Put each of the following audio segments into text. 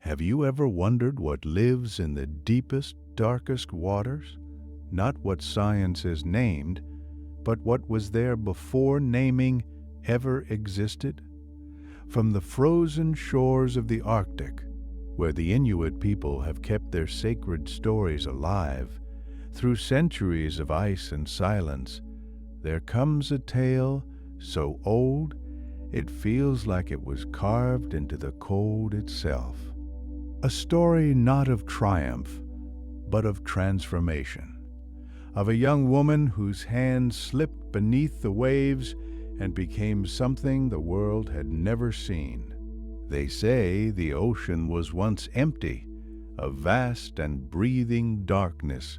Have you ever wondered what lives in the deepest, darkest waters? Not what science has named, but what was there before naming ever existed? From the frozen shores of the Arctic, where the Inuit people have kept their sacred stories alive, through centuries of ice and silence, there comes a tale so old it feels like it was carved into the cold itself. A story not of triumph, but of transformation. Of a young woman whose hand slipped beneath the waves and became something the world had never seen. They say the ocean was once empty, a vast and breathing darkness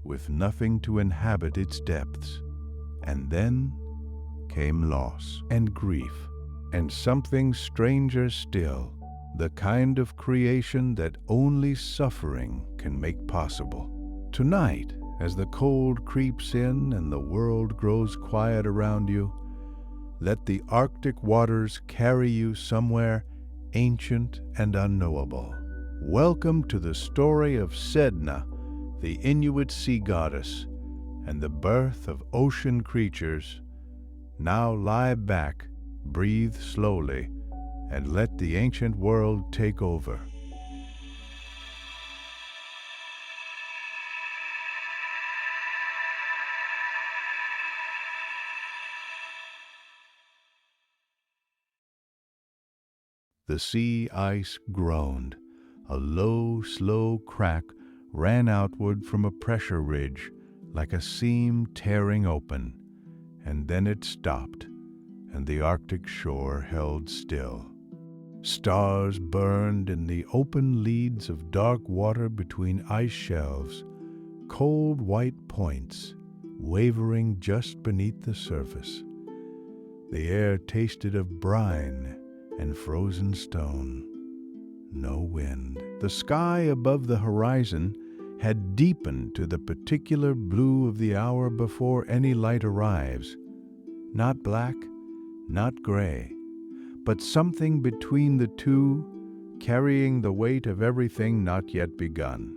with nothing to inhabit its depths. And then came loss and grief, and something stranger still, the kind of creation that only suffering can make possible. Tonight, as the cold creeps in and the world grows quiet around you, let the Arctic waters carry you somewhere ancient and unknowable. Welcome to the story of Sedna, the Inuit sea goddess, and the birth of ocean creatures. Now lie back, breathe slowly, and let the ancient world take over. The sea ice groaned. A low, slow crack ran outward from a pressure ridge, like a seam tearing open, and then it stopped, and the Arctic shore held still. Stars burned in the open leads of dark water between ice shelves, cold white points wavering just beneath the surface. The air tasted of brine and frozen stone. No wind. The sky above the horizon had deepened to the particular blue of the hour before any light arrives. Not black, not gray, but something between the two, carrying the weight of everything not yet begun.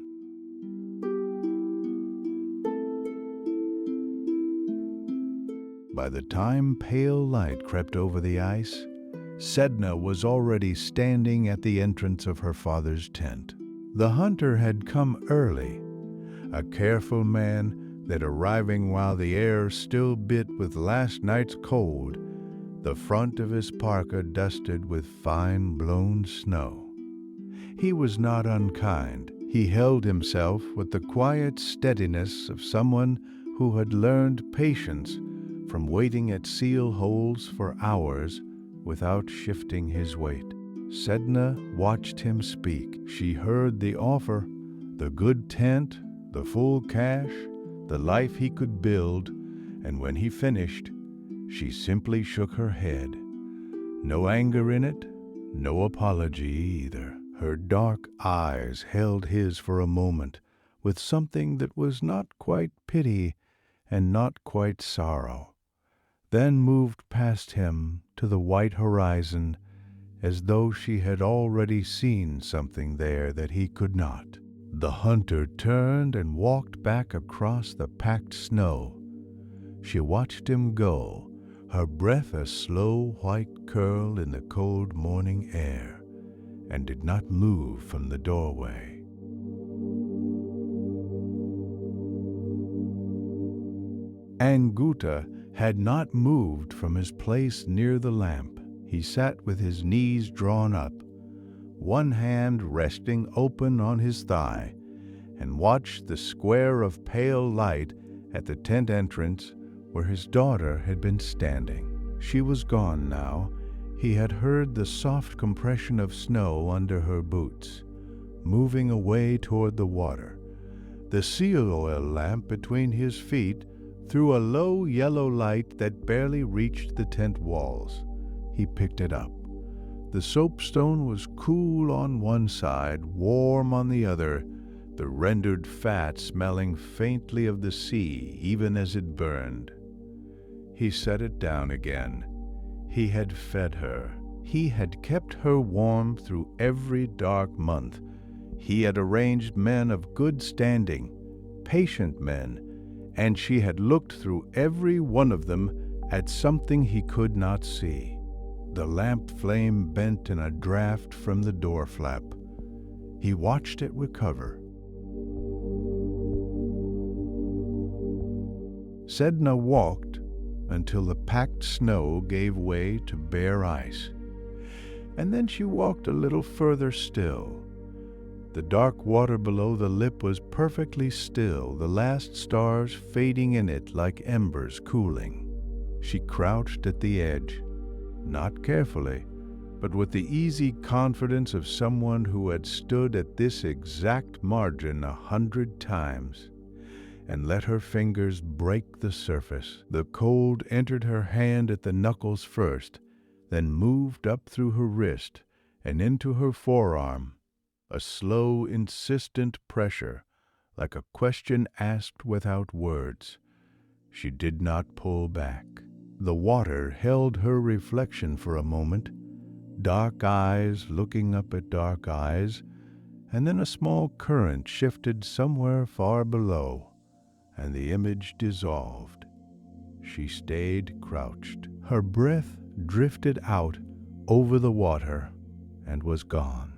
By the time pale light crept over the ice, Sedna was already standing at the entrance of her father's tent. The hunter had come early, a careful man that arriving while the air still bit with last night's cold, the front of his parka dusted with fine blown snow. He was not unkind. He held himself with the quiet steadiness of someone who had learned patience from waiting at seal holes for hours without shifting his weight. Sedna watched him speak. She heard the offer, the good tent, the full cash, the life he could build, and when he finished, she simply shook her head. No anger in it, no apology either. Her dark eyes held his for a moment with something that was not quite pity and not quite sorrow, then moved past him to the white horizon as though she had already seen something there that he could not. The hunter turned and walked back across the packed snow. She watched him go, her breath a slow white curl in the cold morning air, and did not move from the doorway. Anguta had not moved from his place near the lamp. He sat with his knees drawn up, one hand resting open on his thigh, and watched the square of pale light at the tent entrance where his daughter had been standing. She was gone now. He had heard the soft compression of snow under her boots, moving away toward the water. The seal oil lamp between his feet threw a low yellow light that barely reached the tent walls. He picked it up. The soapstone was cool on one side, warm on the other, the rendered fat smelling faintly of the sea even as it burned. He set it down again. He had fed her. He had kept her warm through every dark month. He had arranged men of good standing, patient men, and she had looked through every one of them at something he could not see. The lamp flame bent in a draught from the door flap. He watched it recover. Sedna walked until the packed snow gave way to bare ice. And then she walked a little further still. The dark water below the lip was perfectly still, the last stars fading in it like embers cooling. She crouched at the edge, not carefully, but with the easy confidence of someone who had stood at this exact margin 100 times, and let her fingers break the surface. The cold entered her hand at the knuckles first, then moved up through her wrist and into her forearm, a slow, insistent pressure, like a question asked without words. She did not pull back. The water held her reflection for a moment, dark eyes looking up at dark eyes, and then a small current shifted somewhere far below, and the image dissolved. She stayed crouched. Her breath drifted out over the water and was gone.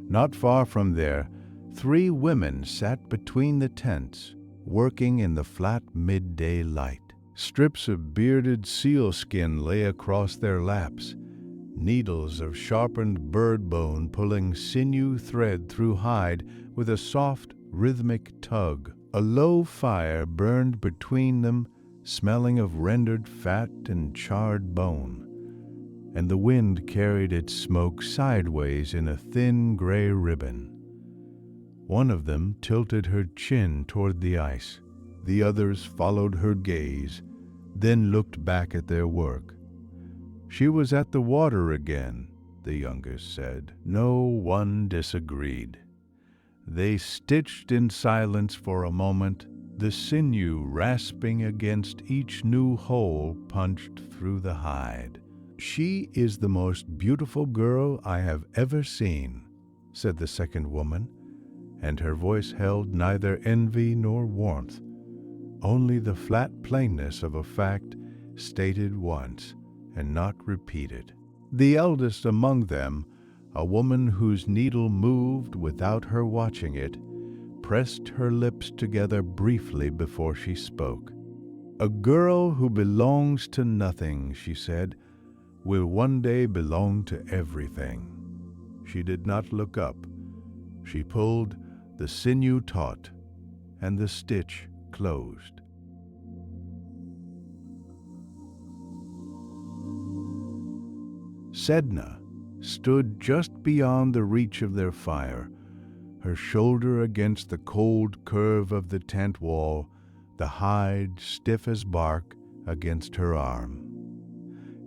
Not far from there, 3 women sat between the tents, working in the flat midday light. Strips of bearded sealskin lay across their laps, needles of sharpened bird bone pulling sinew thread through hide with a soft, rhythmic tug. A low fire burned between them, smelling of rendered fat and charred bone, and the wind carried its smoke sideways in a thin gray ribbon. One of them tilted her chin toward the ice. The others followed her gaze, then looked back at their work. She was at the water again, the youngest said. No one disagreed. They stitched in silence for a moment, the sinew rasping against each new hole punched through the hide. "She is the most beautiful girl I have ever seen," said the second woman, and her voice held neither envy nor warmth, only the flat plainness of a fact stated once and not repeated. The eldest among them, a woman whose needle moved without her watching it, pressed her lips together briefly before she spoke. "A girl who belongs to nothing," she said, "will one day belong to everything." She did not look up. She pulled the sinew taut, and the stitch closed. Sedna stood just beyond the reach of their fire, her shoulder against the cold curve of the tent wall, the hide stiff as bark against her arm.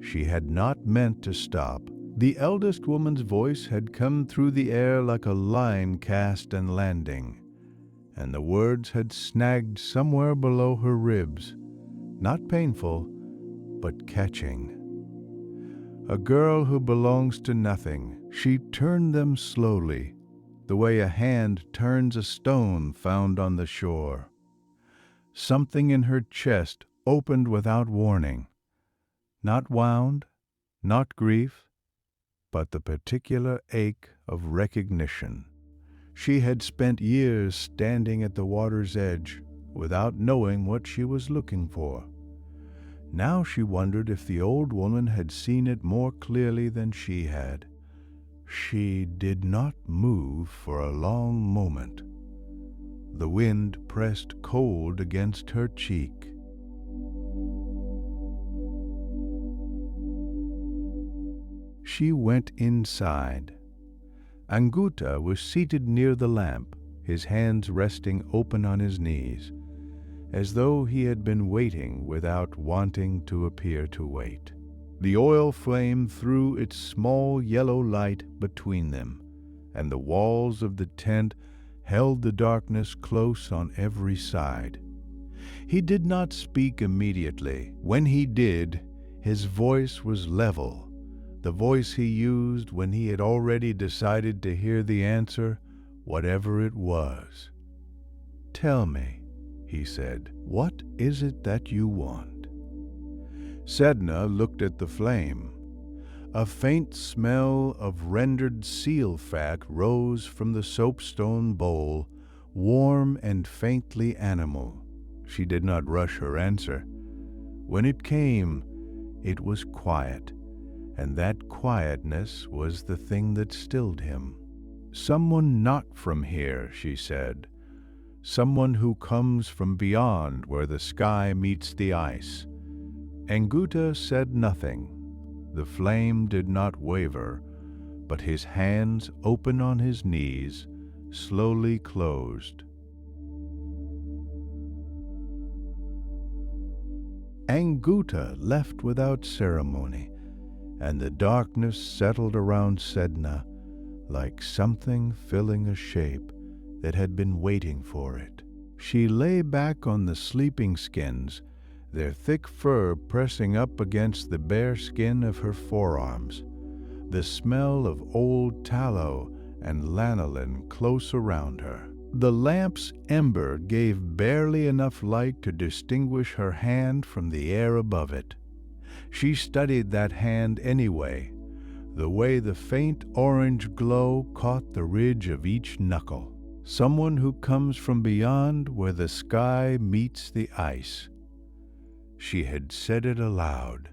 She had not meant to stop. The eldest woman's voice had come through the air like a line cast and landing, and the words had snagged somewhere below her ribs, not painful, but catching. A girl who belongs to nothing. She turned them slowly, the way a hand turns a stone found on the shore. Something in her chest opened without warning. Not wound, not grief, but the particular ache of recognition. She had spent years standing at the water's edge without knowing what she was looking for. Now she wondered if the old woman had seen it more clearly than she had. She did not move for a long moment. The wind pressed cold against her cheek. She went inside. Anguta was seated near the lamp, his hands resting open on his knees, as though he had been waiting without wanting to appear to wait. The oil flame threw its small yellow light between them, and the walls of the tent held the darkness close on every side. He did not speak immediately. When he did, his voice was level, the voice he used when he had already decided to hear the answer, whatever it was. "Tell me," he said, "what is it that you want?" Sedna looked at the flame. A faint smell of rendered seal fat rose from the soapstone bowl, warm and faintly animal. She did not rush her answer. When it came, it was quiet, and that quietness was the thing that stilled him. "Someone not from here," she said. "Someone who comes from beyond where the sky meets the ice." Anguta said nothing. The flame did not waver, but his hands, open on his knees, slowly closed. Anguta left without ceremony, and the darkness settled around Sedna like something filling a shape that had been waiting for it. She lay back on the sleeping skins, their thick fur pressing up against the bare skin of her forearms, the smell of old tallow and lanolin close around her. The lamp's ember gave barely enough light to distinguish her hand from the air above it. She studied that hand anyway, the way the faint orange glow caught the ridge of each knuckle. Someone who comes from beyond where the sky meets the ice. She had said it aloud,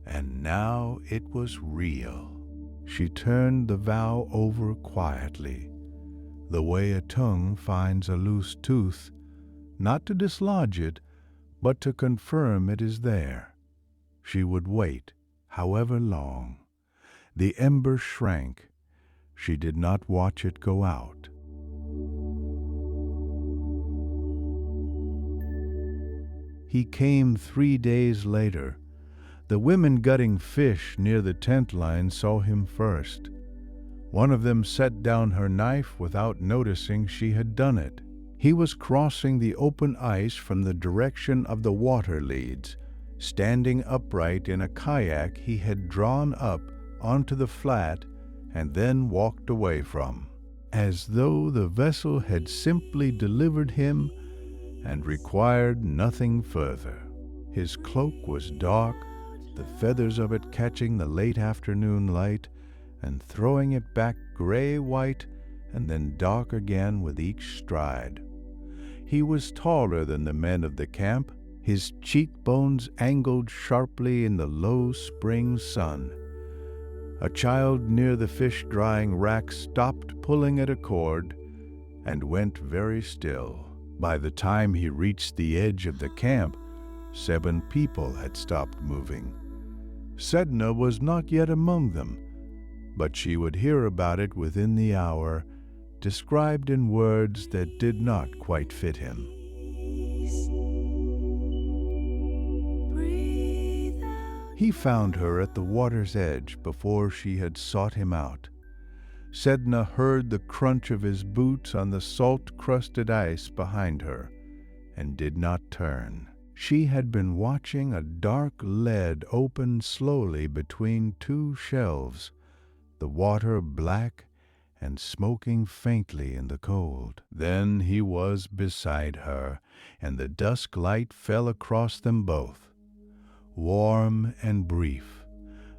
and now it was real. She turned the vow over quietly, the way a tongue finds a loose tooth, not to dislodge it, but to confirm it is there. She would wait, however long. The ember shrank. She did not watch it go out. He came 3 days later. The women gutting fish near the tent line saw him first. One of them set down her knife without noticing she had done it. He was crossing the open ice from the direction of the water leads, standing upright in a kayak he had drawn up onto the flat and then walked away from, as though the vessel had simply delivered him and required nothing further. His cloak was dark, the feathers of it catching the late afternoon light and throwing it back gray-white and then dark again with each stride. He was taller than the men of the camp, his cheekbones angled sharply in the low spring sun. A child near the fish-drying rack stopped pulling at a cord and went very still. By the time he reached the edge of the camp, 7 people had stopped moving. Sedna was not yet among them, but she would hear about it within the hour, described in words that did not quite fit him. He found her at the water's edge before she had sought him out. Sedna heard the crunch of his boots on the salt-crusted ice behind her and did not turn. She had been watching a dark lead open slowly between 2 shelves, the water black and smoking faintly in the cold. Then he was beside her, and the dusk light fell across them both, warm and brief,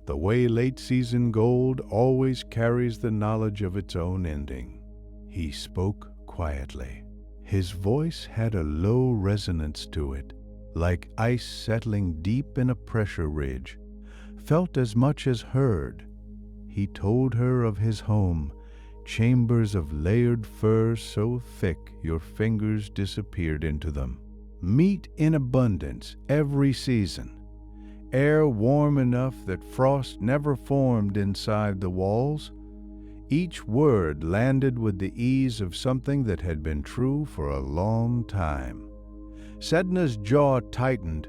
the way late-season gold always carries the knowledge of its own ending. He spoke quietly. His voice had a low resonance to it, like ice settling deep in a pressure ridge, felt as much as heard. He told her of his home, chambers of layered fur so thick your fingers disappeared into them. Meat in abundance every season. Air warm enough that frost never formed inside the walls. Each word landed with the ease of something that had been true for a long time. Sedna's jaw tightened.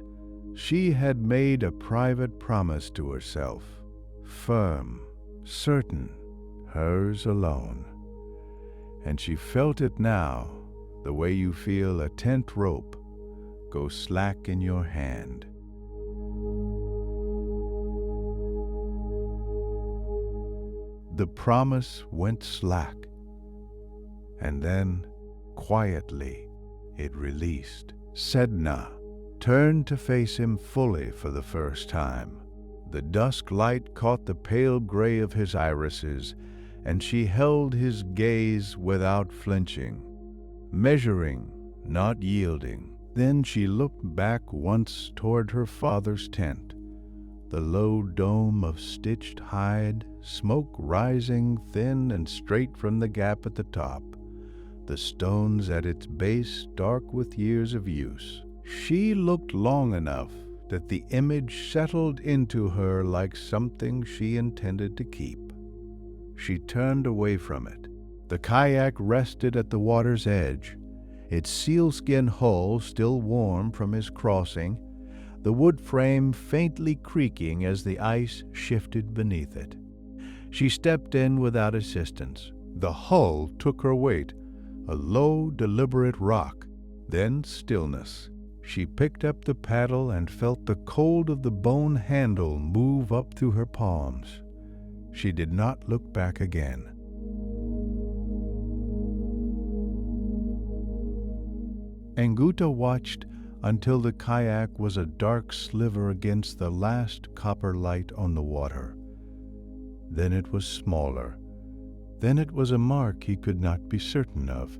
She had made a private promise to herself, firm, certain, hers alone. And she felt it now, the way you feel a tent rope go slack in your hand. The promise went slack, and then, quietly, it released. Sedna turned to face him fully for the first time. The dusk light caught the pale gray of his irises, and she held his gaze without flinching, measuring, not yielding. Then she looked back once toward her father's tent, the low dome of stitched hide, smoke rising thin and straight from the gap at the top, the stones at its base dark with years of use. She looked long enough that the image settled into her like something she intended to keep. She turned away from it. The kayak rested at the water's edge, its sealskin hull still warm from his crossing, the wood frame faintly creaking as the ice shifted beneath it. She stepped in without assistance. The hull took her weight, a low, deliberate rock, then stillness. She picked up the paddle and felt the cold of the bone handle move up through her palms. She did not look back again. Anguta watched until the kayak was a dark sliver against the last copper light on the water. Then it was smaller. Then it was a mark he could not be certain of.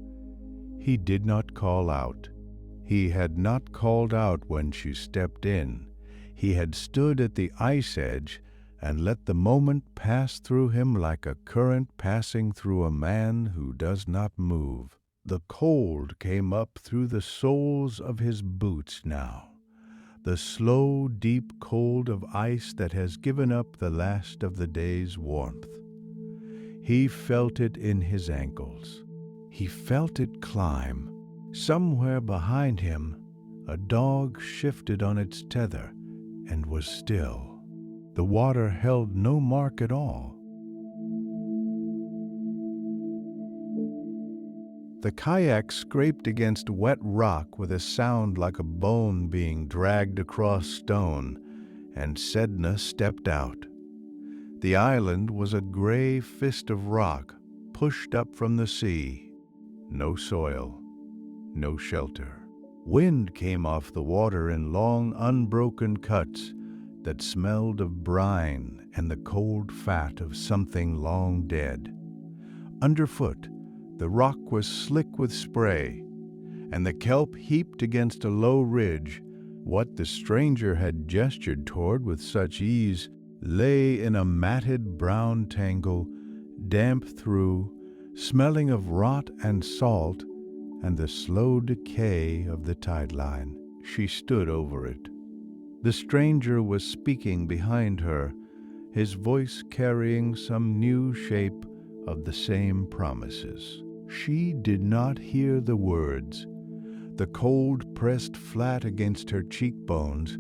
He did not call out. He had not called out when she stepped in. He had stood at the ice edge and let the moment pass through him like a current passing through a man who does not move. The cold came up through the soles of his boots now, the slow, deep cold of ice that has given up the last of the day's warmth. He felt it in his ankles. He felt it climb. Somewhere behind him, a dog shifted on its tether and was still. The water held no mark at all. The kayak scraped against wet rock with a sound like a bone being dragged across stone, and Sedna stepped out. The island was a gray fist of rock pushed up from the sea. No soil. No shelter. Wind came off the water in long, unbroken cuts that smelled of brine and the cold fat of something long dead. Underfoot, the rock was slick with spray, and the kelp heaped against a low ridge. What the stranger had gestured toward with such ease lay in a matted brown tangle, damp through, smelling of rot and salt and the slow decay of the tide line. She stood over it. The stranger was speaking behind her, his voice carrying some new shape of the same promises. She did not hear the words. The cold pressed flat against her cheekbones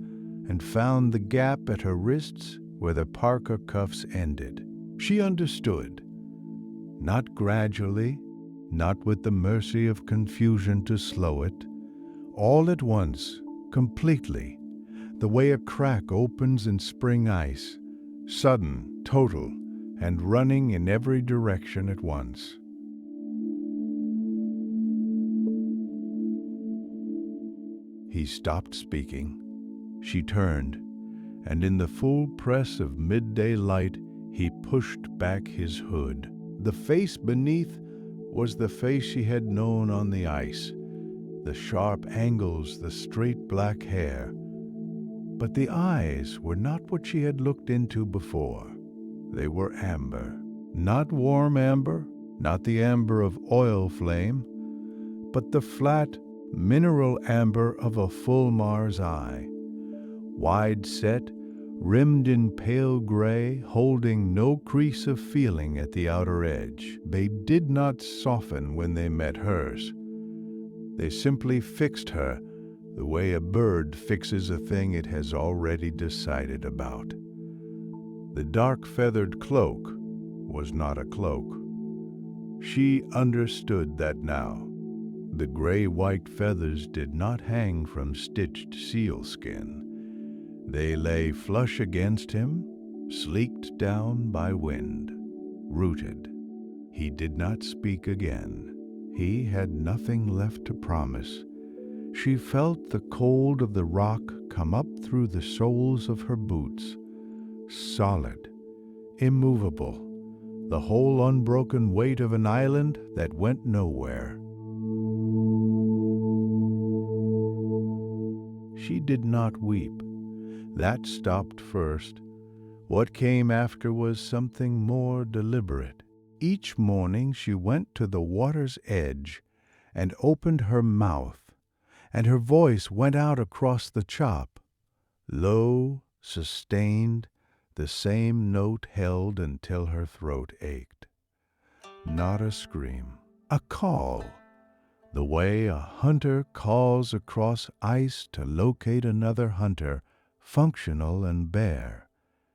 and found the gap at her wrists where the parka cuffs ended. She understood, not gradually, not with the mercy of confusion to slow it, all at once, completely, the way a crack opens in spring ice, sudden, total, and running in every direction at once. He stopped speaking. She turned, and in the full press of midday light, he pushed back his hood. The face beneath was the face she had known on the ice, the sharp angles, the straight black hair. But the eyes were not what she had looked into before. They were amber. Not warm amber, not the amber of oil flame, but the flat, mineral amber of a full Mars eye. Wide set, rimmed in pale gray, holding no crease of feeling at the outer edge. They did not soften when they met hers. They simply fixed her the way a bird fixes a thing it has already decided about. The dark feathered cloak was not a cloak. She understood that now. The gray-white feathers did not hang from stitched sealskin. They lay flush against him, sleeked down by wind, rooted. He did not speak again. He had nothing left to promise. She felt the cold of the rock come up through the soles of her boots, solid, immovable, the whole unbroken weight of an island that went nowhere. She did not weep. That stopped first. What came after was something more deliberate. Each morning she went to the water's edge and opened her mouth, and her voice went out across the chop, low, sustained, the same note held until her throat ached. Not a scream, a call, the way a hunter calls across ice to locate another hunter, functional and bare,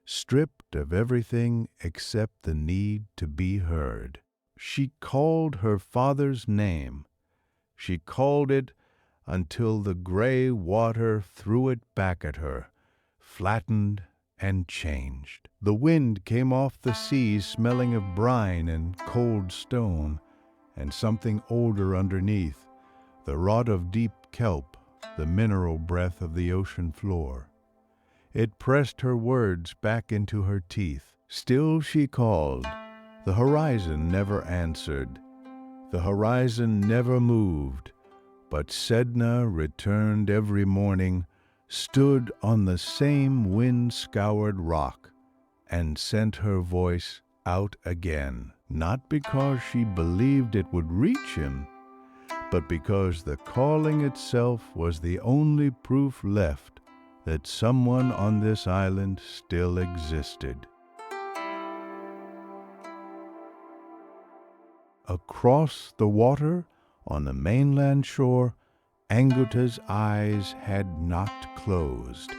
stripped of everything except the need to be heard. She called her father's name. She called it until the gray water threw it back at her, flattened and changed. The wind came off the sea smelling of brine and cold stone, and something older underneath, the rot of deep kelp, the mineral breath of the ocean floor. It pressed her words back into her teeth. Still she called. The horizon never answered. The horizon never moved. But Sedna returned every morning, stood on the same wind-scoured rock, and sent her voice out again, not because she believed it would reach him, but because the calling itself was the only proof left that someone on this island still existed. Across the water, on the mainland shore, Anguta's eyes had not closed.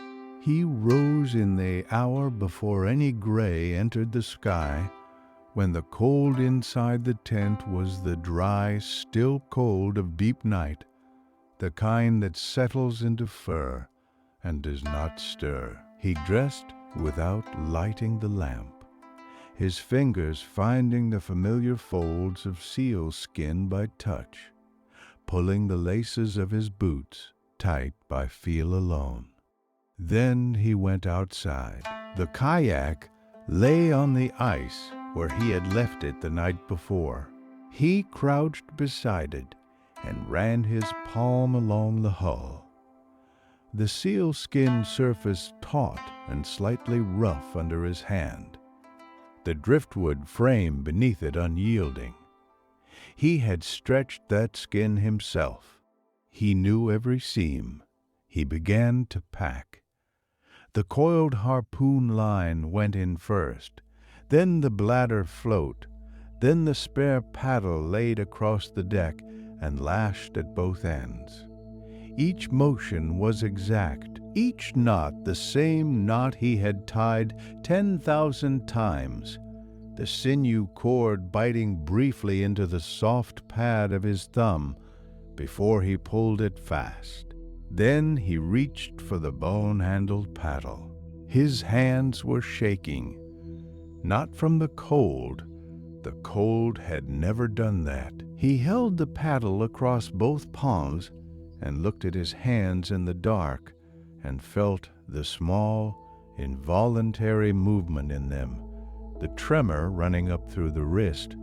He rose in the hour before any gray entered the sky, when the cold inside the tent was the dry, still cold of deep night, the kind that settles into fur and does not stir. He dressed without lighting the lamp, his fingers finding the familiar folds of seal skin by touch, pulling the laces of his boots tight by feel alone. Then he went outside. The kayak lay on the ice where he had left it the night before. He crouched beside it and ran his palm along the hull. The sealskin surface taut and slightly rough under his hand, the driftwood frame beneath it unyielding. He had stretched that skin himself. He knew every seam. He began to pack. The coiled harpoon line went in first, then the bladder float, then the spare paddle laid across the deck and lashed at both ends. Each motion was exact, each knot the same knot he had tied 10,000 times, the sinew cord biting briefly into the soft pad of his thumb before he pulled it fast. Then he reached for the bone-handled paddle. His hands were shaking, not from the cold. The cold had never done that. He held the paddle across both palms and looked at his hands in the dark and felt the small, involuntary movement in them, the tremor running up through the wrist,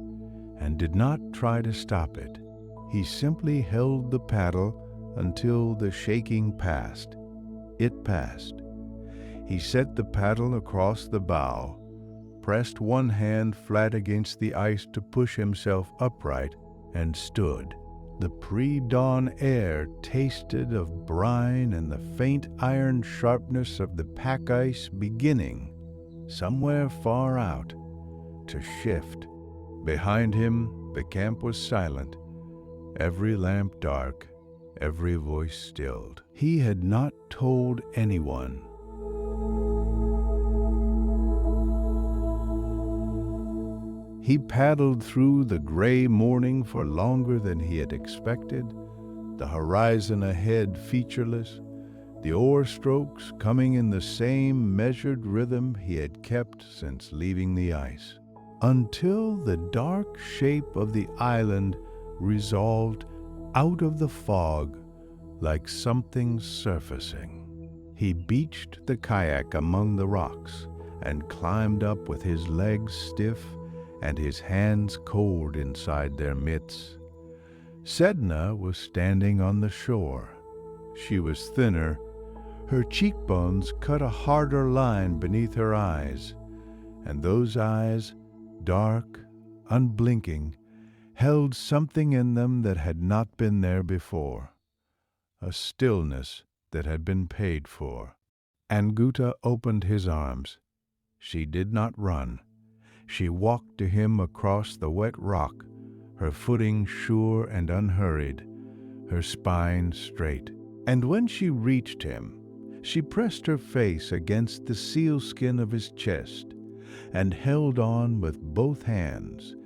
and did not try to stop it. He simply held the paddle until the shaking passed. It passed. He set the paddle across the bow, pressed one hand flat against the ice to push himself upright, and stood. The pre-dawn air tasted of brine and the faint iron sharpness of the pack ice beginning, somewhere far out, to shift. Behind him, the camp was silent, every lamp dark, every voice stilled. He had not told anyone. He paddled through the gray morning for longer than he had expected, the horizon ahead featureless, the oar strokes coming in the same measured rhythm he had kept since leaving the ice, until the dark shape of the island resolved out of the fog like something surfacing. He beached the kayak among the rocks and climbed up with his legs stiff and his hands cold inside their mitts. Sedna was standing on the shore. She was thinner. Her cheekbones cut a harder line beneath her eyes, and those eyes, dark, unblinking, held something in them that had not been there before, a stillness that had been paid for. Anguta opened his arms. She did not run. She walked to him across the wet rock, her footing sure and unhurried, her spine straight. And when she reached him, she pressed her face against the sealskin of his chest and held on with both hands,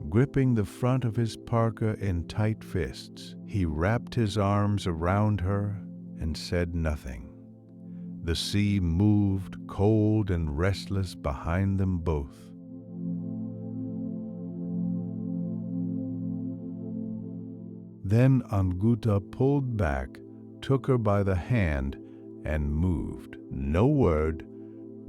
gripping the front of his parka in tight fists. He wrapped his arms around her and said nothing. The sea moved cold and restless behind them both. Then Anguta pulled back, took her by the hand, and moved. No word,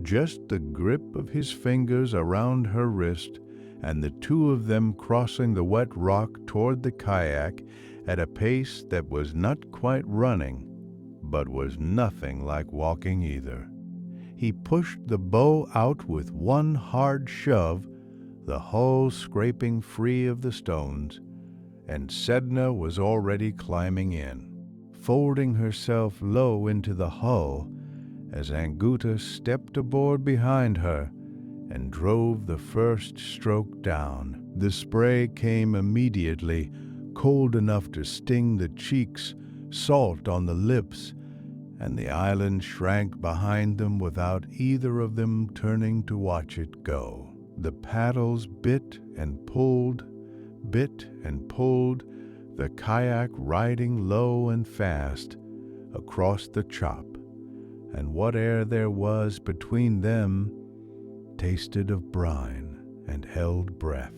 just the grip of his fingers around her wrist, and the two of them crossing the wet rock toward the kayak at a pace that was not quite running, but was nothing like walking either. He pushed the bow out with one hard shove, the hull scraping free of the stones, and Sedna was already climbing in, folding herself low into the hull as Anguta stepped aboard behind her and drove the first stroke down. The spray came immediately, cold enough to sting the cheeks, salt on the lips, and the island shrank behind them without either of them turning to watch it go. The paddles bit and pulled, the kayak riding low and fast across the chop, and whate'er there was between them tasted of brine and held breath.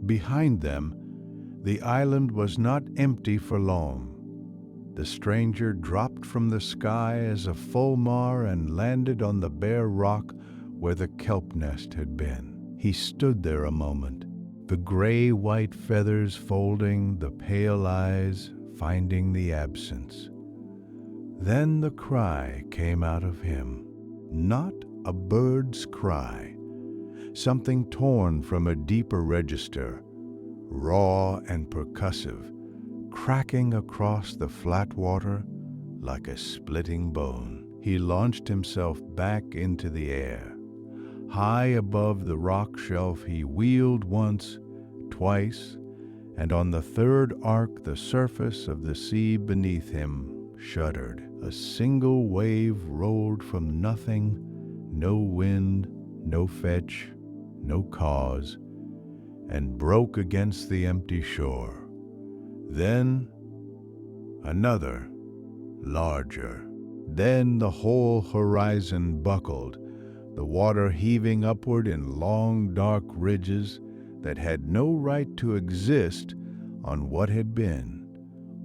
Behind them, the island was not empty for long. The stranger dropped from the sky as a fulmar and landed on the bare rock where the kelp nest had been. He stood there a moment, the gray-white feathers folding, the pale eyes finding the absence. Then the cry came out of him, not a bird's cry, something torn from a deeper register, raw and percussive, cracking across the flat water like a splitting bone. He launched himself back into the air. High above the rock shelf he wheeled once, twice, and on the third arc the surface of the sea beneath him shuddered. A single wave rolled from nothing, no wind, no fetch, no cause, and broke against the empty shore. Then another, larger. Then the whole horizon buckled, the water heaving upward in long dark ridges that had no right to exist on what had been,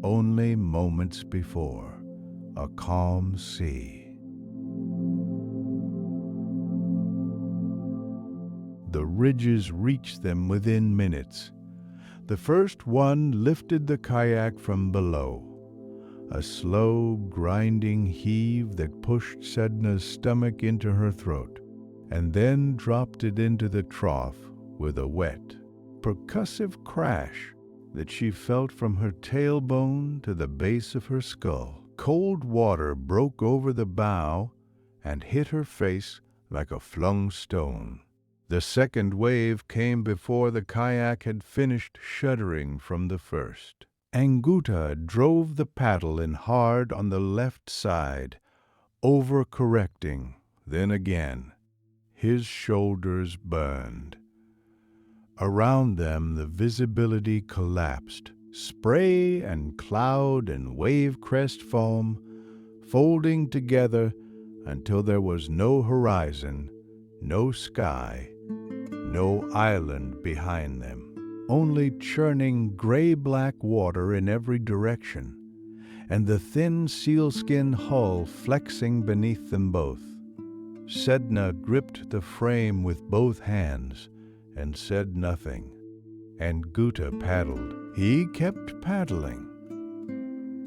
only moments before, a calm sea. The ridges reached them within minutes. The first one lifted the kayak from below, a slow, grinding heave that pushed Sedna's stomach into her throat, and then dropped it into the trough with a wet, percussive crash that she felt from her tailbone to the base of her skull. Cold water broke over the bow and hit her face like a flung stone. The second wave came before the kayak had finished shuddering from the first. Anguta drove the paddle in hard on the left side, over-correcting, then again. His shoulders burned. Around them, the visibility collapsed. Spray and cloud and wave crest foam folding together until there was no horizon, no sky, no island behind them, only churning gray-black water in every direction, and the thin sealskin hull flexing beneath them both. Sedna gripped the frame with both hands and said nothing, and Guta paddled. He kept paddling.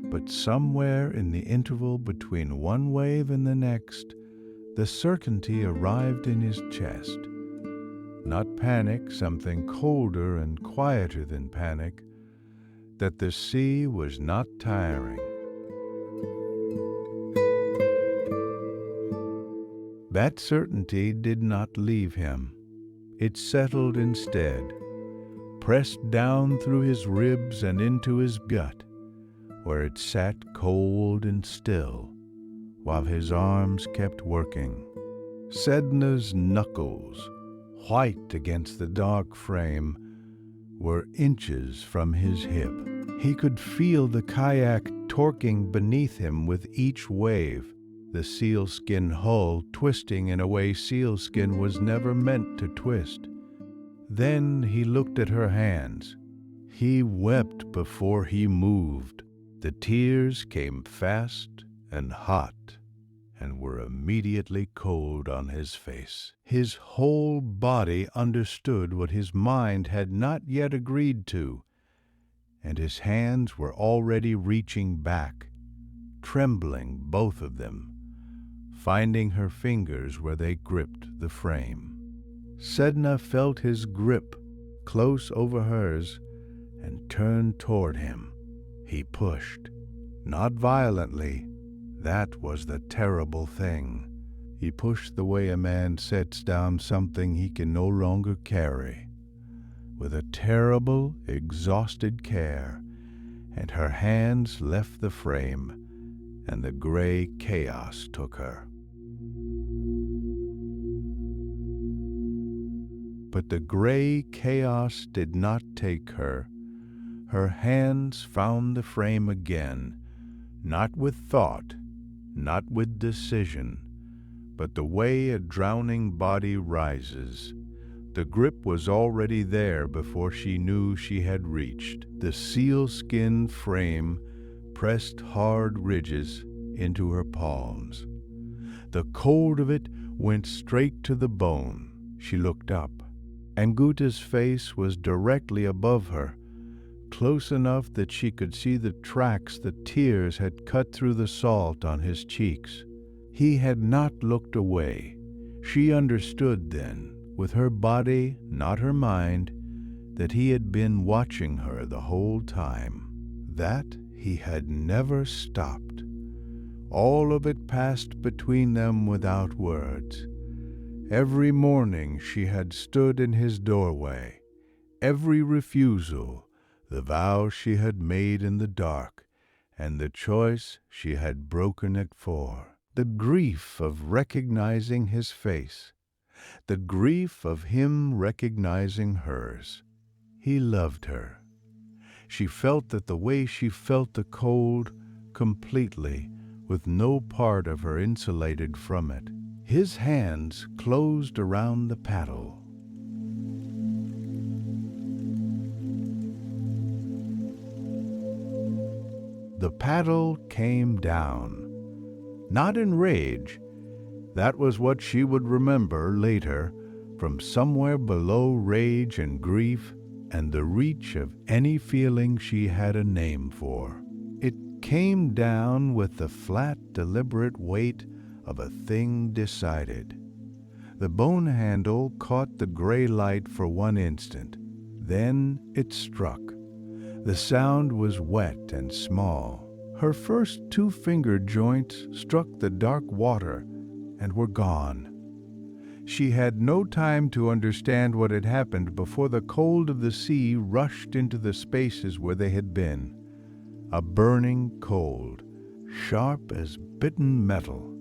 But somewhere in the interval between one wave and the next, the certainty arrived in his chest. Not panic, something colder and quieter than panic, that the sea was not tiring. That certainty did not leave him. It settled instead, pressed down through his ribs and into his gut, where it sat cold and still, while his arms kept working. Sedna's knuckles, white against the dark frame, were inches from his hip. He could feel the kayak torquing beneath him with each wave, the sealskin hull twisting in a way sealskin was never meant to twist. Then he looked at her hands. He wept before he moved. The tears came fast and hot and were immediately cold on his face. His whole body understood what his mind had not yet agreed to, and his hands were already reaching back, trembling, both of them, finding her fingers where they gripped the frame. Sedna felt his grip close over hers and turned toward him. He pushed, not violently. That was the terrible thing. He pushed the way a man sets down something he can no longer carry, with a terrible, exhausted care, and her hands left the frame, and the gray chaos took her. But the gray chaos did not take her. Her hands found the frame again, not with thought, not with decision, but the way a drowning body rises. The grip was already there before she knew she had reached. The sealskin frame pressed hard ridges into her palms. The cold of it went straight to the bone. She looked up, and Guta's face was directly above her, close enough that she could see the tracks the tears had cut through the salt on his cheeks. He had not looked away. She understood then, with her body, not her mind, that he had been watching her the whole time, that he had never stopped. All of it passed between them without words. Every morning she had stood in his doorway, every refusal, the vow she had made in the dark, and the choice she had broken it for. The grief of recognizing his face, the grief of him recognizing hers. He loved her. She felt that the way she felt the cold, completely, with no part of her insulated from it. His hands closed around the paddle. The paddle came down, not in rage. That was what she would remember later, from somewhere below rage and grief and the reach of any feeling she had a name for. It came down with the flat, deliberate weight of a thing decided. The bone handle caught the gray light for one instant. Then it struck. The sound was wet and small. Her first two finger joints struck the dark water and were gone. She had no time to understand what had happened before the cold of the sea rushed into the spaces where they had been. A burning cold, sharp as bitten metal,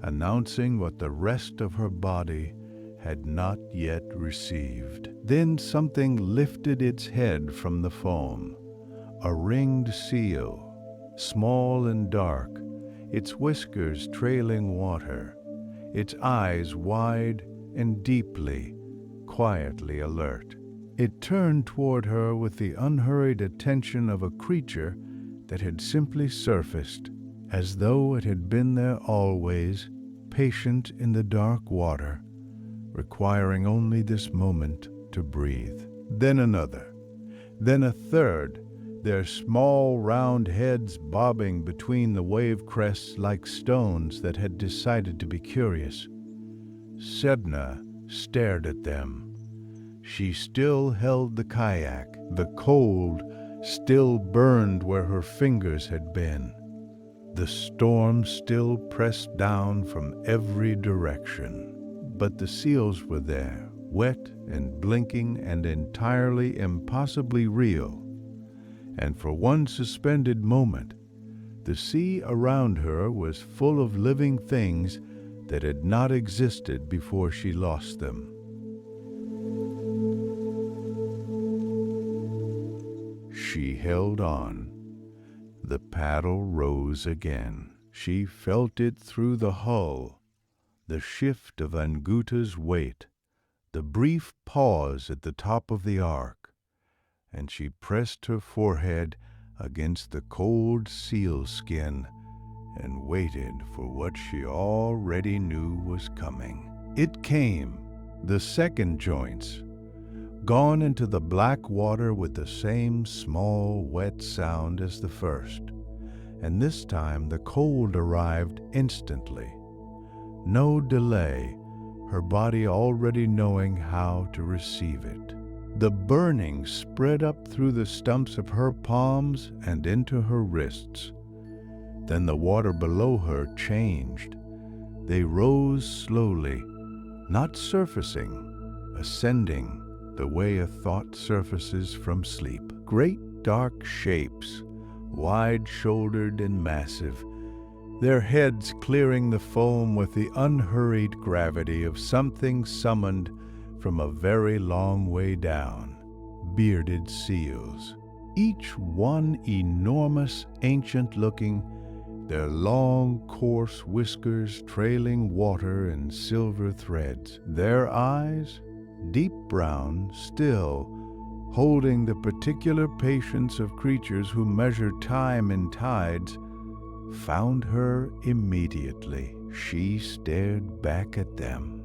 announcing what the rest of her body had not yet received. Then something lifted its head from the foam, a ringed seal, small and dark, its whiskers trailing water, its eyes wide and deeply, quietly alert. It turned toward her with the unhurried attention of a creature that had simply surfaced, as though it had been there always, patient in the dark water, requiring only this moment to breathe. Then another, then a third, their small round heads bobbing between the wave crests like stones that had decided to be curious. Sedna stared at them. She still held the kayak. The cold still burned where her fingers had been. The storm still pressed down from every direction. But the seals were there, wet and blinking and entirely impossibly real. And for one suspended moment, the sea around her was full of living things that had not existed before she lost them. She held on. The paddle rose again. She felt it through the hull, the shift of Anguta's weight, the brief pause at the top of the arc, and she pressed her forehead against the cold seal skin and waited for what she already knew was coming. It came, the second joints, gone into the black water with the same small, wet sound as the first, and this time the cold arrived instantly. No delay, her body already knowing how to receive it. The burning spread up through the stumps of her palms and into her wrists. Then the water below her changed. They rose slowly, not surfacing, ascending the way a thought surfaces from sleep. Great dark shapes, wide-shouldered and massive, their heads clearing the foam with the unhurried gravity of something summoned from a very long way down. Bearded seals, each one enormous, ancient-looking, their long, coarse whiskers trailing water in silver threads. Their eyes, deep brown, still, holding the particular patience of creatures who measure time in tides, found her immediately. She stared back at them,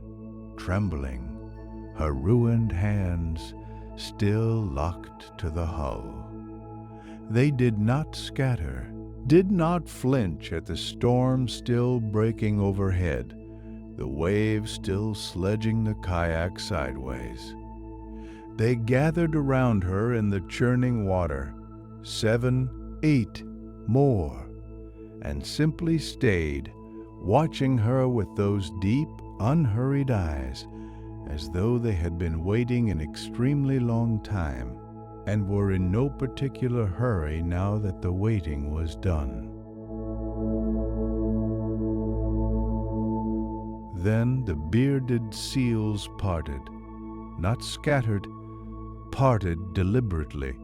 trembling, her ruined hands still locked to the hull. They did not scatter, did not flinch at the storm still breaking overhead, the waves still sledging the kayak sideways. They gathered around her in the churning water, 7, 8 more, and simply stayed, watching her with those deep, unhurried eyes, as though they had been waiting an extremely long time, and were in no particular hurry now that the waiting was done. Then the bearded seals parted, not scattered, parted deliberately,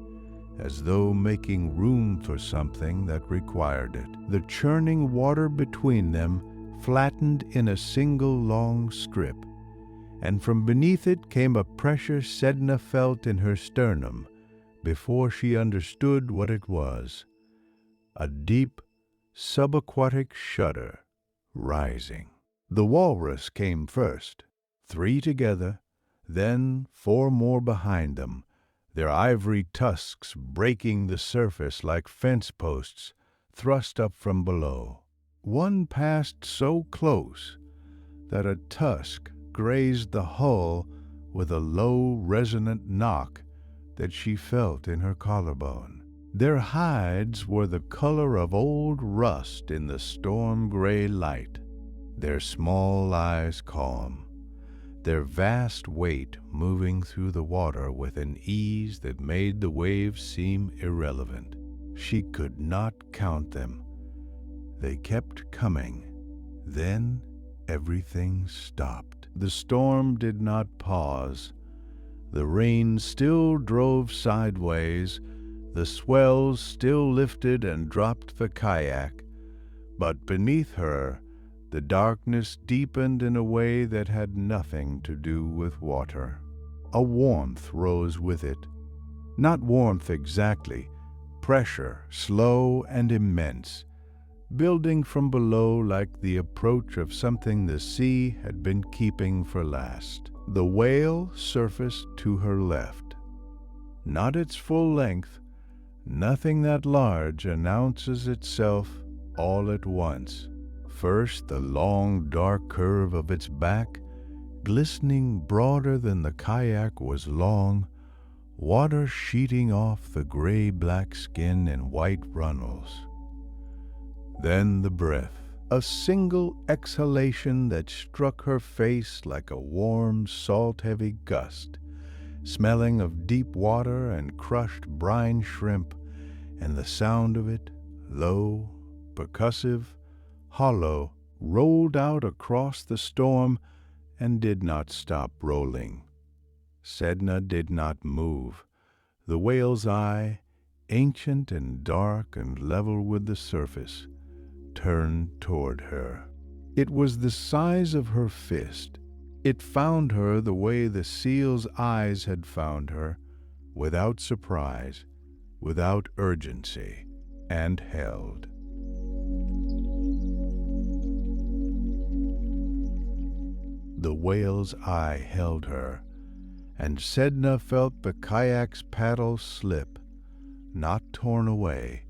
as though making room for something that required it. The churning water between them flattened in a single long strip, and from beneath it came a pressure Sedna felt in her sternum before she understood what it was. A deep, subaquatic shudder rising. The walrus came first, 3 together, then 4 more behind them, their ivory tusks breaking the surface like fence posts thrust up from below. One passed so close that a tusk grazed the hull with a low, resonant knock that she felt in her collarbone. Their hides were the color of old rust in the storm-gray light, their small eyes calm, their vast weight moving through the water with an ease that made the waves seem irrelevant. She could not count them. They kept coming. Then everything stopped. The storm did not pause. The rain still drove sideways, the swells still lifted and dropped the kayak, but beneath her the darkness deepened in a way that had nothing to do with water. A warmth rose with it. Not warmth exactly, pressure, slow and immense, building from below like the approach of something the sea had been keeping for last. The whale surfaced to her left. Not its full length, nothing that large announces itself all at once. First, the long, dark curve of its back, glistening broader than the kayak was long, water sheeting off the gray-black skin in white runnels. Then the breath, a single exhalation that struck her face like a warm, salt-heavy gust, smelling of deep water and crushed brine shrimp, and the sound of it, low, percussive, hollow, rolled out across the storm and did not stop rolling. Sedna did not move. The whale's eye, ancient and dark and level with the surface, turned toward her. It was the size of her fist. It found her the way the seal's eyes had found her, without surprise, without urgency, and held. The whale's eye held her, and Sedna felt the kayak's paddle slip, not torn away,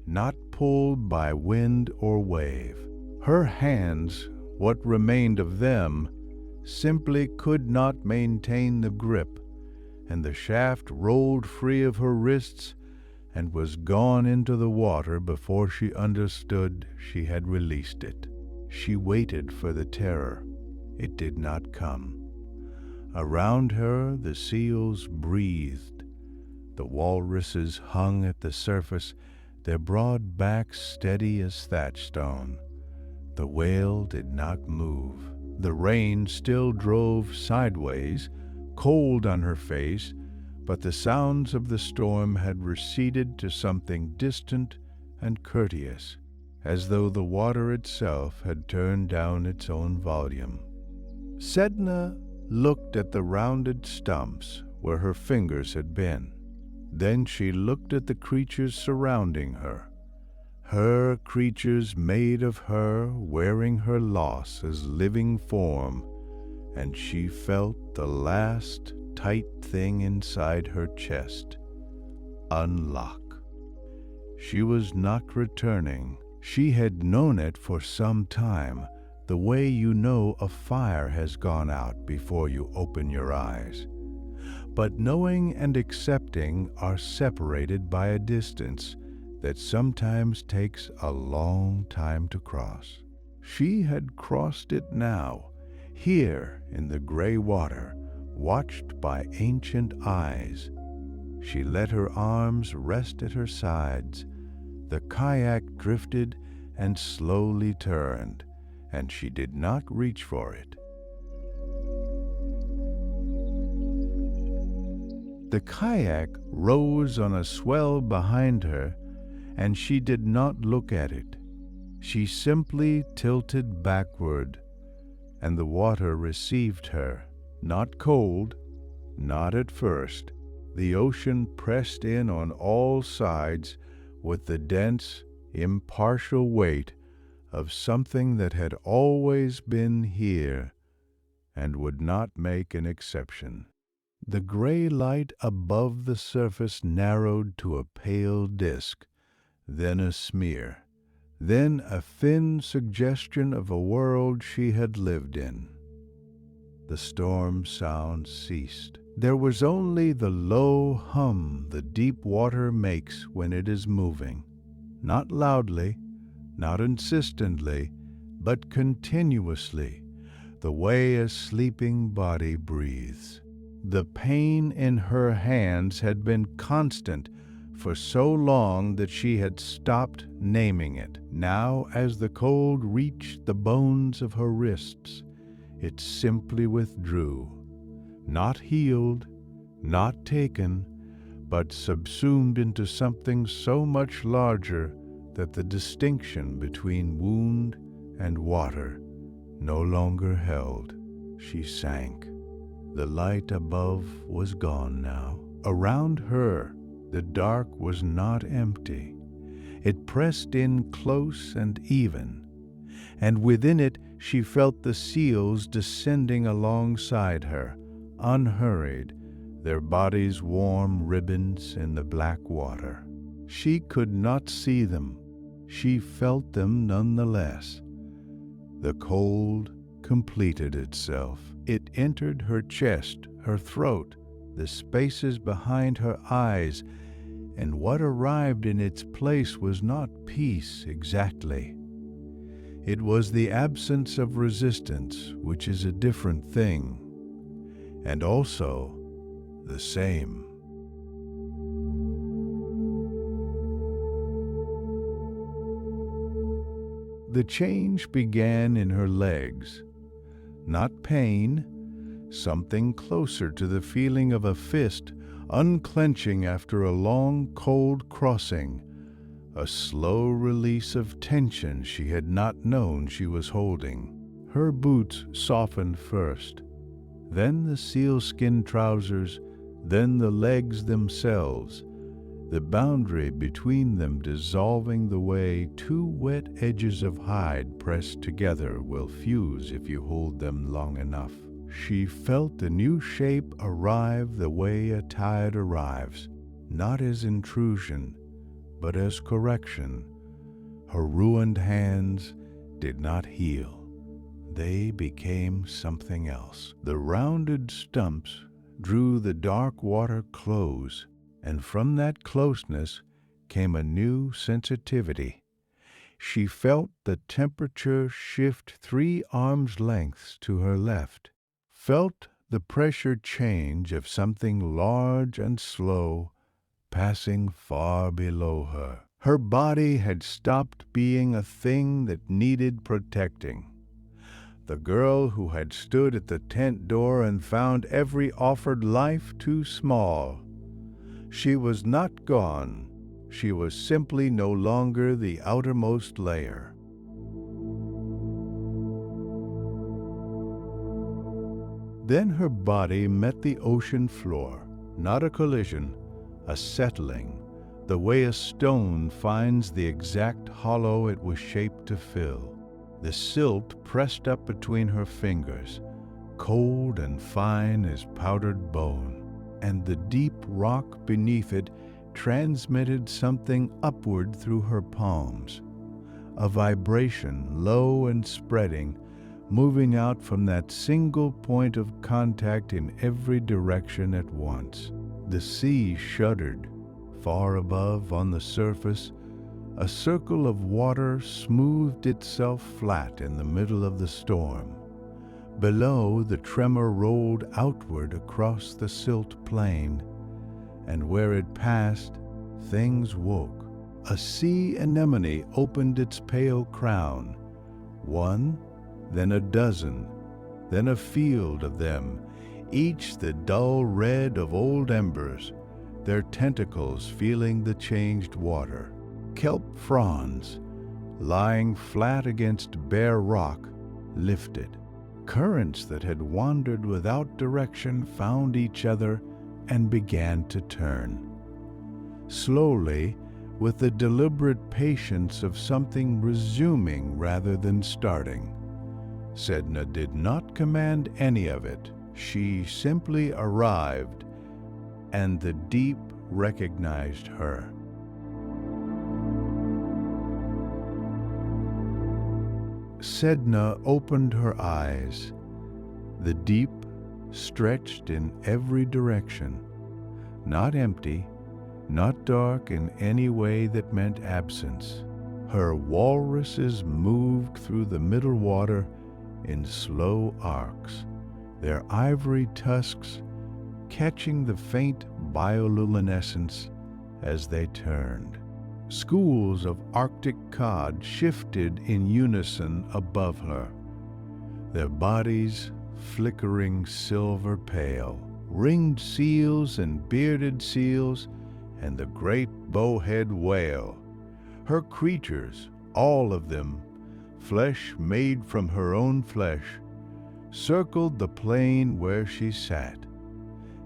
not pulled by wind or wave. Her hands, what remained of them, simply could not maintain the grip, and the shaft rolled free of her wrists and was gone into the water before she understood she had released it. She waited for the terror. It did not come. Around her the seals breathed. The walruses hung at the surface, their broad backs steady as thatch stone. The whale did not move. The rain still drove sideways, cold on her face, but the sounds of the storm had receded to something distant and courteous, as though the water itself had turned down its own volume. Sedna looked at the rounded stumps where her fingers had been. Then she looked at the creatures surrounding her creatures made of her, wearing her loss as living form, and she felt the last tight thing inside her chest unlock. She was not returning. She had known it for some time, the way you know a fire has gone out before you open your eyes. But knowing and accepting are separated by a distance that sometimes takes a long time to cross. She had crossed it now, here in the gray water, watched by ancient eyes. She let her arms rest at her sides. The kayak drifted and slowly turned, and she did not reach for it. The kayak rose on a swell behind her, and she did not look at it. She simply tilted backward, and the water received her, not cold, not at first. The ocean pressed in on all sides with the dense, impartial weight of something that had always been here and would not make an exception. The gray light above the surface narrowed to a pale disk, then a smear, then a thin suggestion of a world she had lived in. The storm sound ceased. There was only the low hum the deep water makes when it is moving, not loudly, not insistently, but continuously, the way a sleeping body breathes. The pain in her hands had been constant for so long that she had stopped naming it. Now, as the cold reached the bones of her wrists, it simply withdrew, not healed, not taken, but subsumed into something so much larger that the distinction between wound and water no longer held. She sank. The light above was gone now. Around her, the dark was not empty. It pressed in close and even, and within it she felt the seals descending alongside her, unhurried, their bodies warm ribbons in the black water. She could not see them. She felt them nonetheless. The cold completed itself. It entered her chest, her throat, the spaces behind her eyes, and what arrived in its place was not peace exactly. It was the absence of resistance, which is a different thing, and also the same. The change began in her legs. Not pain, something closer to the feeling of a fist unclenching after a long, cold crossing, a slow release of tension she had not known she was holding. Her boots softened first, then the sealskin trousers, then the legs themselves, the boundary between them dissolving the way two wet edges of hide pressed together will fuse if you hold them long enough. She felt the new shape arrive the way a tide arrives, not as intrusion, but as correction. Her ruined hands did not heal. They became something else. The rounded stumps drew the dark water close, and from that closeness came a new sensitivity. She felt the temperature shift 3 arms' lengths to her left, felt the pressure change of something large and slow passing far below her. Her body had stopped being a thing that needed protecting. The girl who had stood at the tent door and found every offered life too small. She was not gone. She was simply no longer the outermost layer. Then her body met the ocean floor, not a collision, a settling, the way a stone finds the exact hollow it was shaped to fill. The silt pressed up between her fingers, cold and fine as powdered bone, and the deep rock beneath it transmitted something upward through her palms, a vibration low and spreading, moving out from that single point of contact in every direction at once. The sea shuddered. Far above, on the surface, a circle of water smoothed itself flat in the middle of the storm. Below, the tremor rolled outward across the silt plain, and where it passed, things woke. A sea anemone opened its pale crown, one, then a dozen, then a field of them, each the dull red of old embers, their tentacles feeling the changed water. Kelp fronds, lying flat against bare rock, lifted. Currents that had wandered without direction found each other and began to turn. Slowly, with the deliberate patience of something resuming rather than starting. Sedna did not command any of it. She simply arrived, and the deep recognized her. Sedna opened her eyes. The deep stretched in every direction, not empty, not dark in any way that meant absence. Her walruses moved through the middle water in slow arcs, their ivory tusks catching the faint bioluminescence as they turned. Schools of Arctic cod shifted in unison above her, their bodies flickering silver pale. ringed seals and bearded seals, and the great bowhead whale. Her creatures, all of them, flesh made from her own flesh, circled the plain where she sat,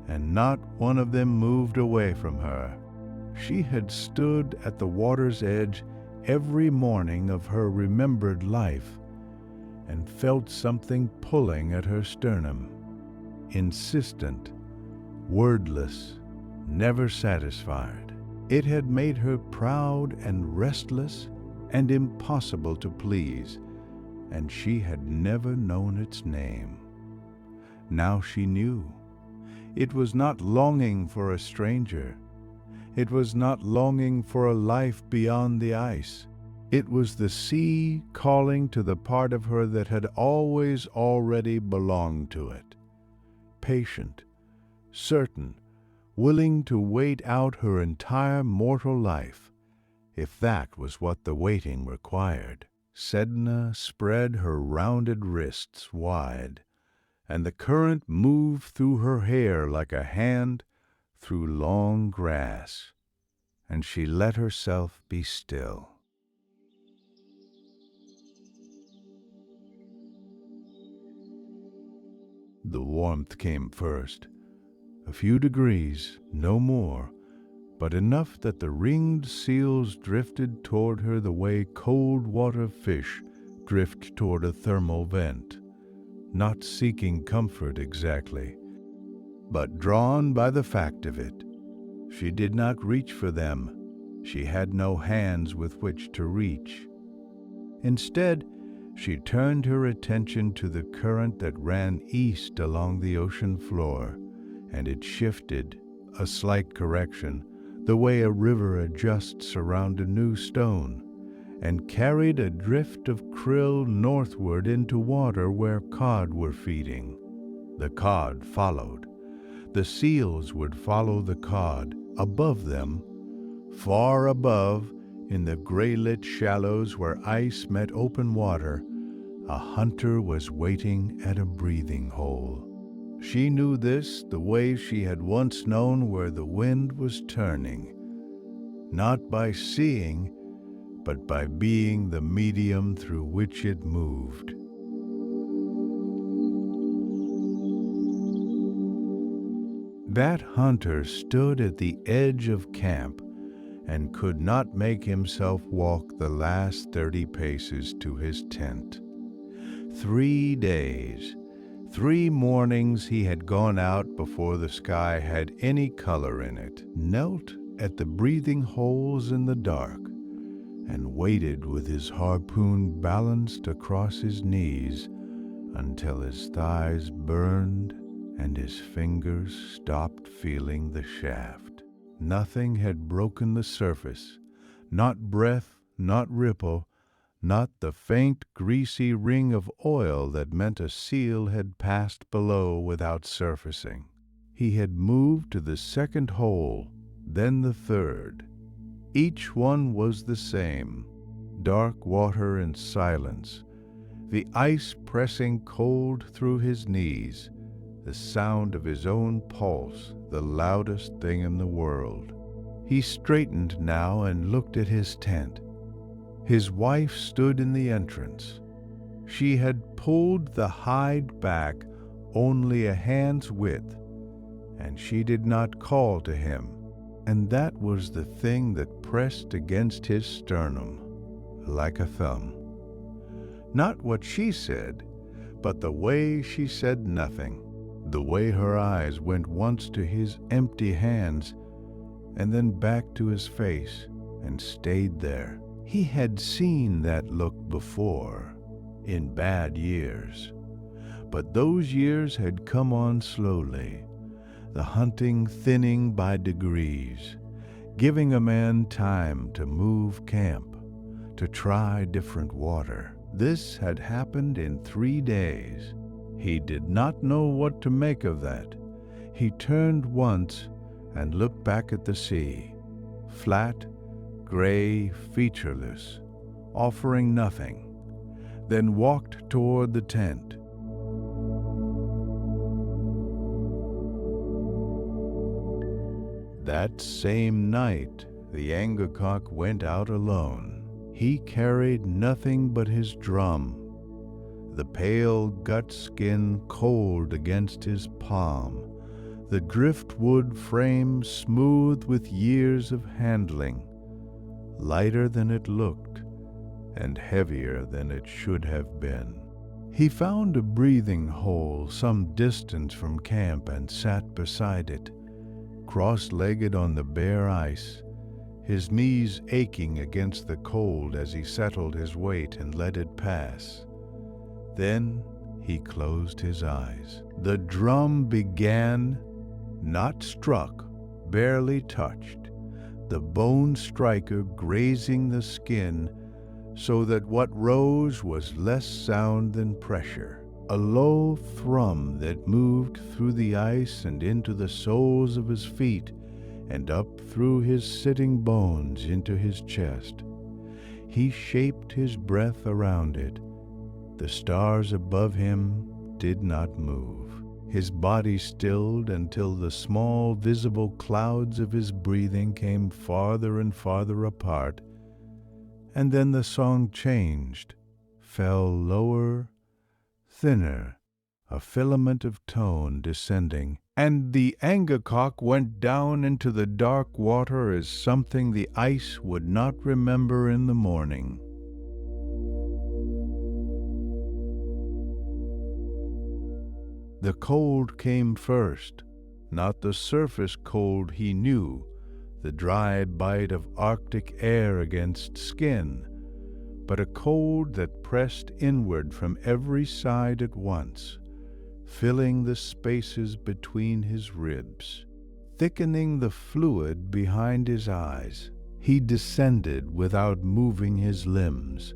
and not one of them moved away from her. She had stood at the water's edge every morning of her remembered life, and felt something pulling at her sternum, insistent, wordless, never satisfied. It had made her proud and restless and impossible to please, and she had never known its name. Now she knew. It was not longing for a stranger. It was not longing for a life beyond the ice. It was the sea calling to the part of her that had always already belonged to it. Patient, certain, willing to wait out her entire mortal life, if that was what the waiting required. Sedna spread her rounded wrists wide, and the current moved through her hair like a hand through long grass, and she let herself be still. The warmth came first, a few degrees, no more, but enough that the ringed seals drifted toward her the way cold water fish drift toward a thermal vent, not seeking comfort exactly, but drawn by the fact of it. She did not reach for them. She had no hands with which to reach. Instead, she turned her attention to the current that ran east along the ocean floor, and it shifted, a slight correction, the way a river adjusts around a new stone, and carried a drift of krill northward into water where cod were feeding. The cod followed. The seals would follow the cod. Above them, far above, in the gray-lit shallows where ice met open water, a hunter was waiting at a breathing hole. She knew this the way she had once known where the wind was turning, not by seeing, but by being the medium through which it moved. That hunter stood at the edge of camp and could not make himself walk the last 30 paces to his tent. 3 days, 3 mornings he had gone out before the sky had any color in it, knelt at the breathing holes in the dark, and waited with his harpoon balanced across his knees until his thighs burned and his fingers stopped feeling the shaft. Nothing had broken the surface, not breath, not ripple, not the faint, greasy ring of oil that meant a seal had passed below without surfacing. He had moved to the second hole, then the third. Each one was the same, dark water and silence, the ice pressing cold through his knees, the sound of his own pulse, the loudest thing in the world. He straightened now and looked at his tent. His wife stood in the entrance. She had pulled the hide back only a hand's width, and she did not call to him, and that was the thing that pressed against his sternum, like a thumb. Not what she said, but the way she said nothing, the way her eyes went once to his empty hands, and then back to his face, and stayed there. He had seen that look before, in bad years, but those years had come on slowly, the hunting thinning by degrees, giving a man time to move camp, to try different water. This had happened in 3 days. He did not know what to make of that. He turned once and looked back at the sea, flat, gray, featureless, offering nothing, then walked toward the tent. That same night, the Angakok went out alone. He carried nothing but his drum, the pale gut skin cold against his palm, the driftwood frame smooth with years of handling, lighter than it looked and heavier than it should have been. He found a breathing hole some distance from camp and sat beside it, cross-legged on the bare ice, his knees aching against the cold as he settled his weight and let it pass. Then he closed his eyes. The drum began, not struck, barely touched, the bone striker grazing the skin so that what rose was less sound than pressure, a low thrum that moved through the ice and into the soles of his feet and up through his sitting bones into his chest. He shaped his breath around it. The stars above him did not move. His body stilled until the small visible clouds of his breathing came farther and farther apart, and then the song changed, fell lower, thinner, a filament of tone descending, and the Angakok went down into the dark water as something the ice would not remember in the morning. The cold came first, not the surface cold he knew, the dry bite of Arctic air against skin, but a cold that pressed inward from every side at once, filling the spaces between his ribs, thickening the fluid behind his eyes. He descended without moving his limbs.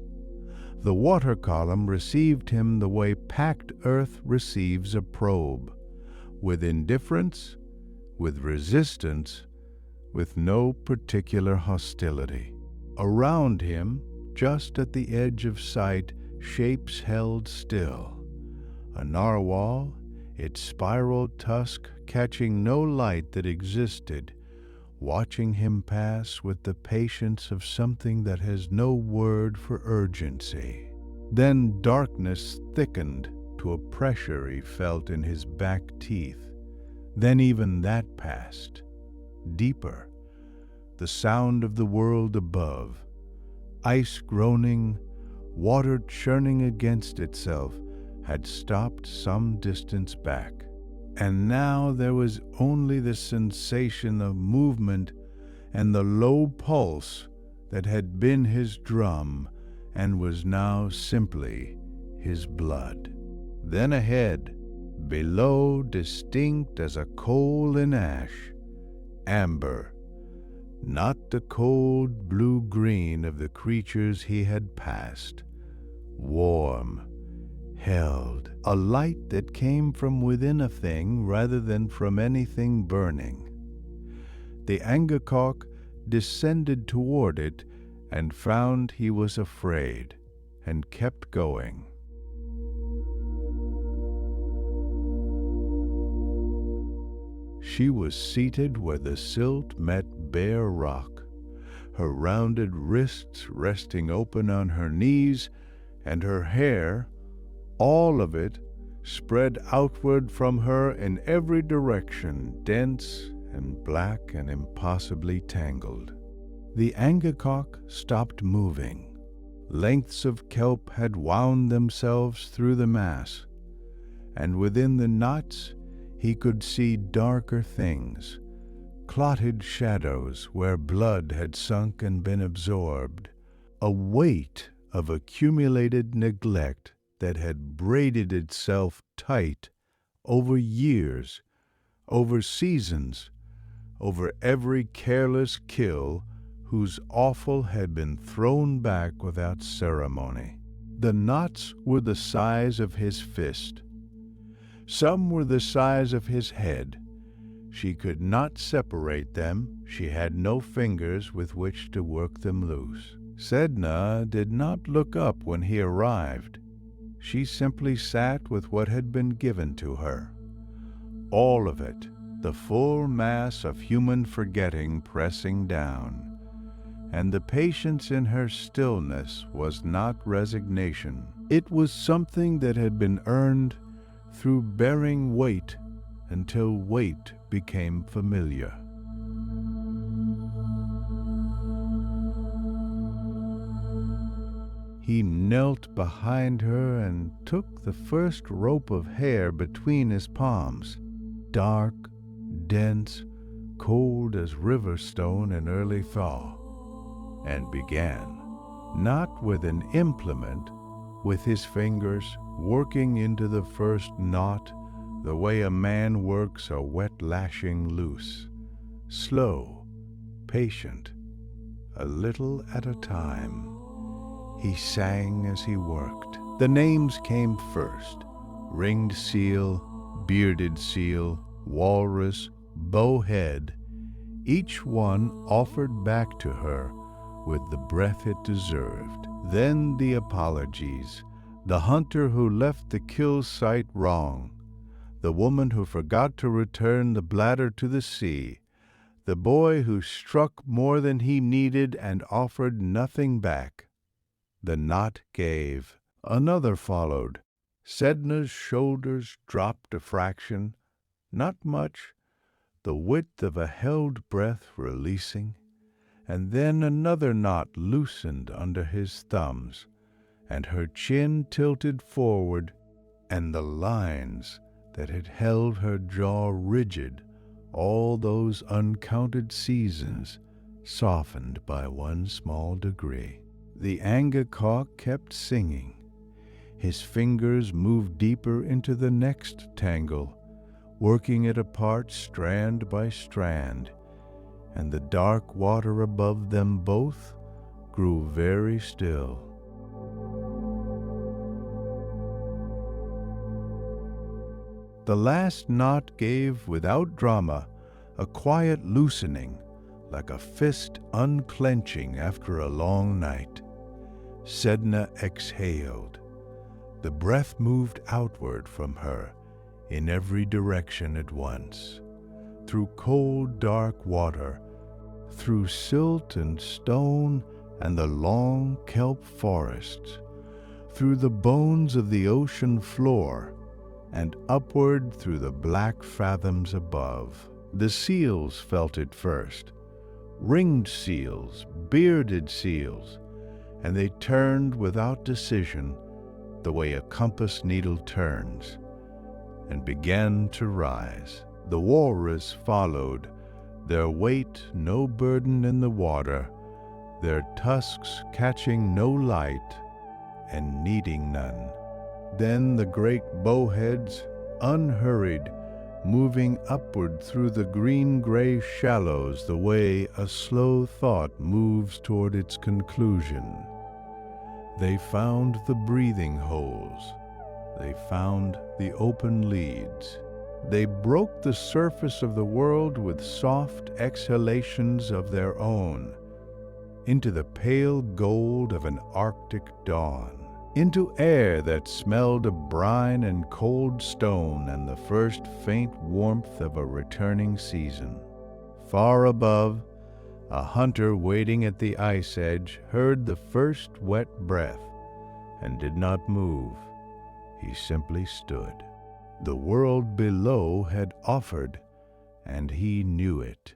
The water column received him the way packed earth receives a probe, with indifference, with resistance, with no particular hostility. Around him, just at the edge of sight, shapes held still. A narwhal, its spiral tusk catching no light that existed, watching him pass with the patience of something that has no word for urgency. Then darkness thickened to a pressure he felt in his back teeth. Then even that passed. Deeper, the sound of the world above, ice groaning, water churning against itself, had stopped some distance back. And now there was only the sensation of movement and the low pulse that had been his drum and was now simply his blood. Then ahead, below, distinct as a coal in ash, amber, not the cold blue-green of the creatures he had passed, warm, held, a light that came from within a thing rather than from anything burning. The Angakok descended toward it and found he was afraid, and kept going. She was seated where the silt met bare rock, her rounded wrists resting open on her knees, and her hair, all of it, spread outward from her in every direction, dense and black and impossibly tangled. The Angakok stopped moving. Lengths of kelp had wound themselves through the mass, and within the knots he could see darker things, clotted shadows where blood had sunk and been absorbed, a weight of accumulated neglect that had braided itself tight over years, over seasons, over every careless kill whose offal had been thrown back without ceremony. The knots were the size of his fist. Some were the size of his head. She could not separate them. She had no fingers with which to work them loose. Sedna did not look up when he arrived. She simply sat with what had been given to her. All of it, the full mass of human forgetting pressing down, and the patience in her stillness was not resignation. It was something that had been earned through bearing weight until weight became familiar. He knelt behind her and took the first rope of hair between his palms, dark, dense, cold as river stone in early thaw, and began, not with an implement, with his fingers working into the first knot the way a man works a wet lashing loose, slow, patient, a little at a time. He sang as he worked. The names came first: ringed seal, bearded seal, walrus, bowhead, each one offered back to her with the breath it deserved. Then the apologies, the hunter who left the kill site wrong, the woman who forgot to return the bladder to the sea, the boy who struck more than he needed and offered nothing back. The knot gave. Another followed. Sedna's shoulders dropped a fraction, not much, the width of a held breath releasing, and then another knot loosened under his thumbs, and her chin tilted forward, and the lines that had held her jaw rigid all those uncounted seasons softened by one small degree. The angakok kept singing. His fingers moved deeper into the next tangle, working it apart strand by strand, and the dark water above them both grew very still. The last knot gave, without drama, a quiet loosening, like a fist unclenching after a long night. Sedna exhaled. The breath moved outward from her in every direction at once, through cold, dark water, through silt and stone and the long kelp forests, through the bones of the ocean floor, and upward through the black fathoms above. The seals felt it first, ringed seals, bearded seals, and they turned without decision, the way a compass needle turns, and began to rise. The walrus followed, their weight no burden in the water, their tusks catching no light and needing none. Then the great bowheads, unhurried, moving upward through the green-gray shallows the way a slow thought moves toward its conclusion. They found the breathing holes. They found the open leads. They broke the surface of the world with soft exhalations of their own, into the pale gold of an Arctic dawn, into air that smelled of brine and cold stone and the first faint warmth of a returning season. Far above, a hunter waiting at the ice edge heard the first wet breath and did not move. He simply stood. The world below had offered, and he knew it.